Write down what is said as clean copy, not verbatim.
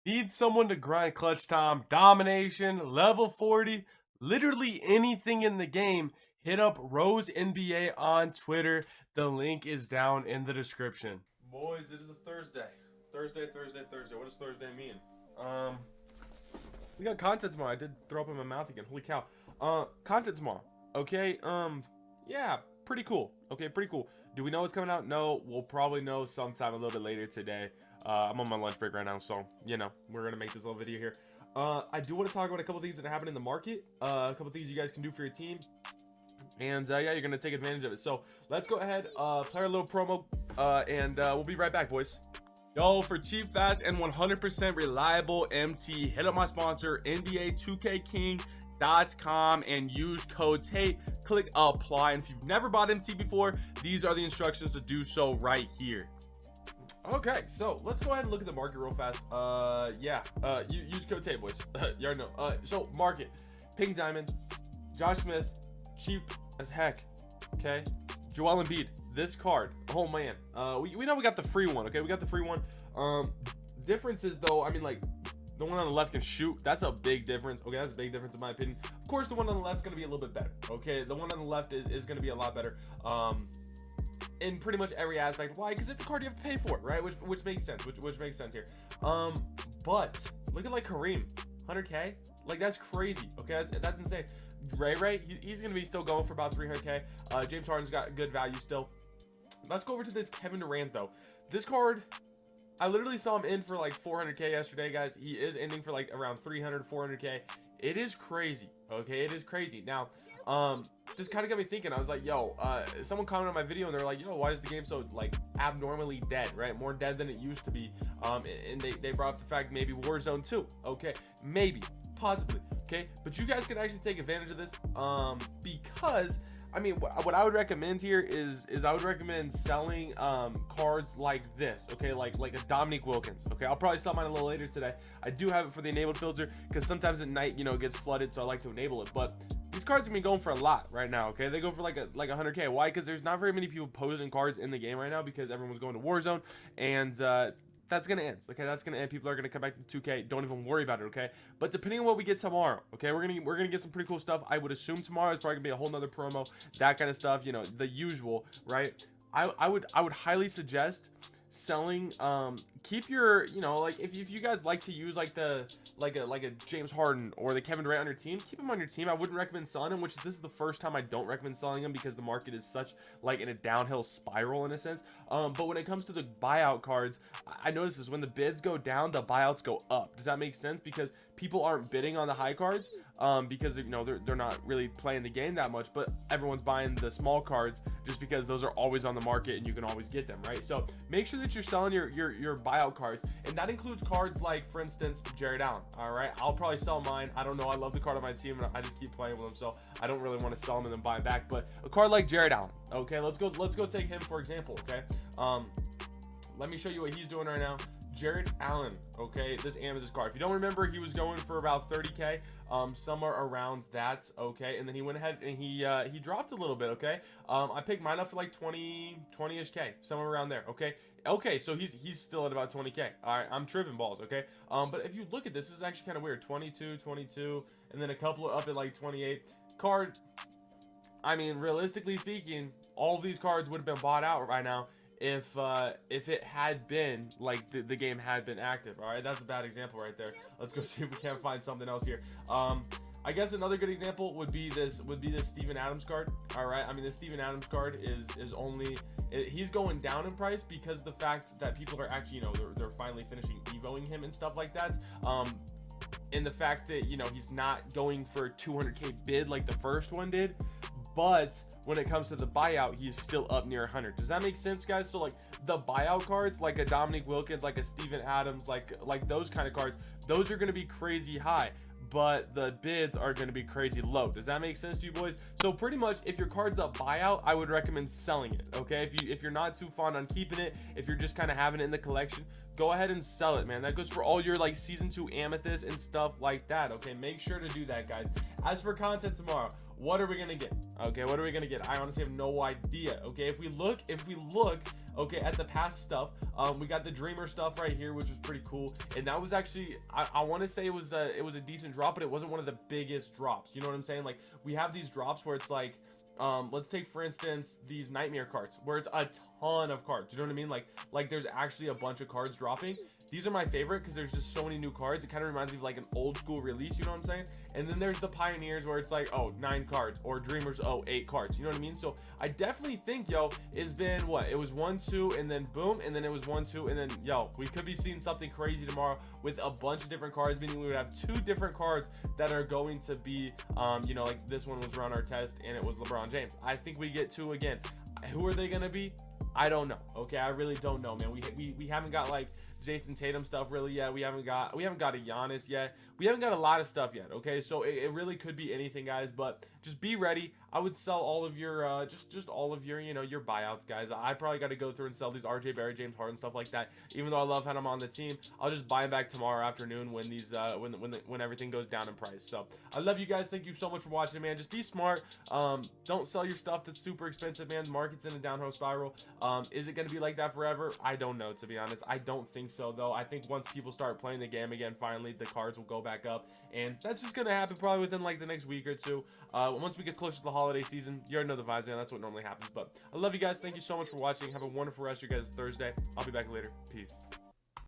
Need someone to grind clutch time, domination, level 40, literally anything in the game, hit up Rose NBA on Twitter. The link is down in the description. Boys, it is a Thursday. Thursday. What does Thursday mean? We got content tomorrow. I did throw up in my mouth again. Holy cow. Content tomorrow. Okay. Yeah, pretty cool. Okay, pretty cool. Do we know what's coming out? No, we'll probably know sometime a little bit later today. I'm on my lunch break right now, so you know we're gonna make this little video here. I do want to talk about a couple things that happen in the market, a couple things you guys can do for your team, and yeah, you're gonna take advantage of it. So let's go ahead, play our little promo, and we'll be right back, boys. Yo, for cheap, fast, and 100% reliable MT, hit up my sponsor, NBA2KKing.com, and use code TATE. Click apply, and if you've never bought MT before, these are the instructions to do so right here. Okay, so let's go ahead and look at the market real fast. Use code TATE, boys. You already know. So market, Pink Diamond, Josh Smith, cheap as heck. Okay, Joel Embiid, this card, oh man, we know we got the free one. Okay, we got the free one. Differences though, I mean, like the one on the left can shoot. That's a big difference. Okay, that's a big difference in my opinion. Of course, the one on the left is going to be a little bit better. Okay, the one on the left is going to be a lot better in pretty much every aspect. Why? Because it's a card you have to pay for, right? Which makes sense. Which makes sense here. But look at like Kareem, 100k, like that's crazy. Okay, that's insane. Ray, he's gonna be still going for about 300k. James Harden's got good value still. Let's go over to this Kevin Durant though. This card, I literally saw him in for like 400k yesterday, guys. He is ending for like around 300, 400k. It is crazy. Okay, it is crazy. Now, just kind of got me thinking. I was like, yo, someone commented on my video and they're like, yo, why is the game so like abnormally dead, right? More dead than it used to be. And they brought up the fact maybe Warzone 2. Okay, maybe, possibly. Okay, but you guys can actually take advantage of this, because I mean, what I would recommend here is I would recommend selling cards like this. Okay, like a Dominique Wilkins. Okay, I'll probably sell mine a little later today. I do have it for the enabled filter because sometimes at night, you know, it gets flooded, so I like to enable it. But these cards have been going for a lot right now. Okay, they go for like 100k. Why? Because there's not very many people posing cards in the game right now because everyone's going to Warzone, and that's gonna end. Okay, that's gonna end. People are gonna come back to 2k. Don't even worry about it. Okay, but depending on what we get tomorrow, okay, we're gonna get some pretty cool stuff. I would assume tomorrow is probably gonna be a whole nother promo, that kind of stuff, you know, the usual, right? I would highly suggest selling, keep your, you know, like if you guys like to use like a James Harden or the Kevin Durant on your team, keep him on your team. I wouldn't recommend selling him, which this is the first time I don't recommend selling him because the market is such like in a downhill spiral in a sense. But when it comes to the buyout cards, I notice this: when the bids go down, the buyouts go up. Does that make sense? Because people aren't bidding on the high cards, because you know they're not really playing the game that much, but everyone's buying the small cards just because those are always on the market and you can always get them, right? So make sure that you're selling your buyout cards, and that includes cards like, for instance, Jared Allen. All right, I'll probably sell mine. I don't know, I love the card on my team and I just keep playing with him, so I don't really want to sell him and then buy him back. But a card like Jared Allen, okay, let's go take him for example. Okay, let me show you what he's doing right now. Jared Allen, okay, this amethyst card. If you don't remember, he was going for about 30k, somewhere around that, okay, and then he went ahead and he dropped a little bit, okay. I picked mine up for like 20-ish k, somewhere around there, okay, so he's still at about 20k. All right, I'm tripping balls, okay. But if you look at this is actually kind of weird. 22, and then a couple up at like 28. Card, I mean, realistically speaking, all of these cards would have been bought out right now if it had been like the game had been active. All right, that's a bad example right there. Let's go see if we can't find something else here. I guess another good example would be this Steven Adams card. All right, I mean, this Steven Adams card is only, he's going down in price because the fact that people are actually, you know, they're finally finishing evoing him and stuff like that. And the fact that, you know, he's not going for a 200k bid like the first one did. But when it comes to the buyout, he's still up near 100. Does that make sense, guys? So like the buyout cards, like a Dominique Wilkins, like a Steven Adams, like those kind of cards, those are going to be crazy high, but the bids are going to be crazy low. Does that make sense to you boys? So pretty much if your card's up buyout, I would recommend selling it. Okay, if you're not too fond on keeping it, if you're just kind of having it in the collection, go ahead and sell it, man. That goes for all your like season 2 amethyst and stuff like that. Okay, make sure to do that, guys. As for content tomorrow, what are we gonna get? Okay, what are we gonna get? I honestly have no idea. Okay, if we look okay at the past stuff, we got the dreamer stuff right here, which was pretty cool, and that was actually, I want to say it was a decent drop, but it wasn't one of the biggest drops. You know what I'm saying? Like, we have these drops where it's like, let's take for instance these nightmare cards where it's a ton of cards. You know what I mean? Like there's actually a bunch of cards dropping. These are my favorite because there's just so many new cards. It kind of reminds me of like an old school release, you know what I'm saying? And then there's the pioneers where it's like, oh, 9 cards, or dreamers, oh, 8 cards. You know what I mean? So I definitely think, yo, it's been what? It was 1, 2, and then boom, and then it was 1, 2, and then yo, we could be seeing something crazy tomorrow with a bunch of different cards, meaning we would have 2 different cards that are going to be, you know, like this one was around our test and it was LeBron James. I think we get 2 again. Who are they gonna be? I don't know. Okay, I really don't know, man. We haven't got like Jason Tatum stuff really yet. We haven't got a Giannis yet. We haven't got a lot of stuff yet. Okay, so it really could be anything, guys. But just be ready. I would sell all of your just all of your, you know, your buyouts, guys. I probably got to go through and sell these RJ Barry, James Harden, stuff like that. Even though I love having them on the team, I'll just buy them back tomorrow afternoon when these when everything goes down in price. So I love you guys. Thank you so much for watching, man. Just be smart. Don't sell your stuff that's super expensive, man. The market's in a downhill spiral. Is it going to be like that forever? I don't know, to be honest. I don't think so, though. I think once people start playing the game again, finally the cards will go back up, and that's just gonna happen probably within like the next week or two. Once we get closer to the holiday season, you already know the vibes, man. That's what normally happens. But I love you guys. Thank you so much for watching. Have a wonderful rest of your guys' Thursday. I'll be back later. Peace.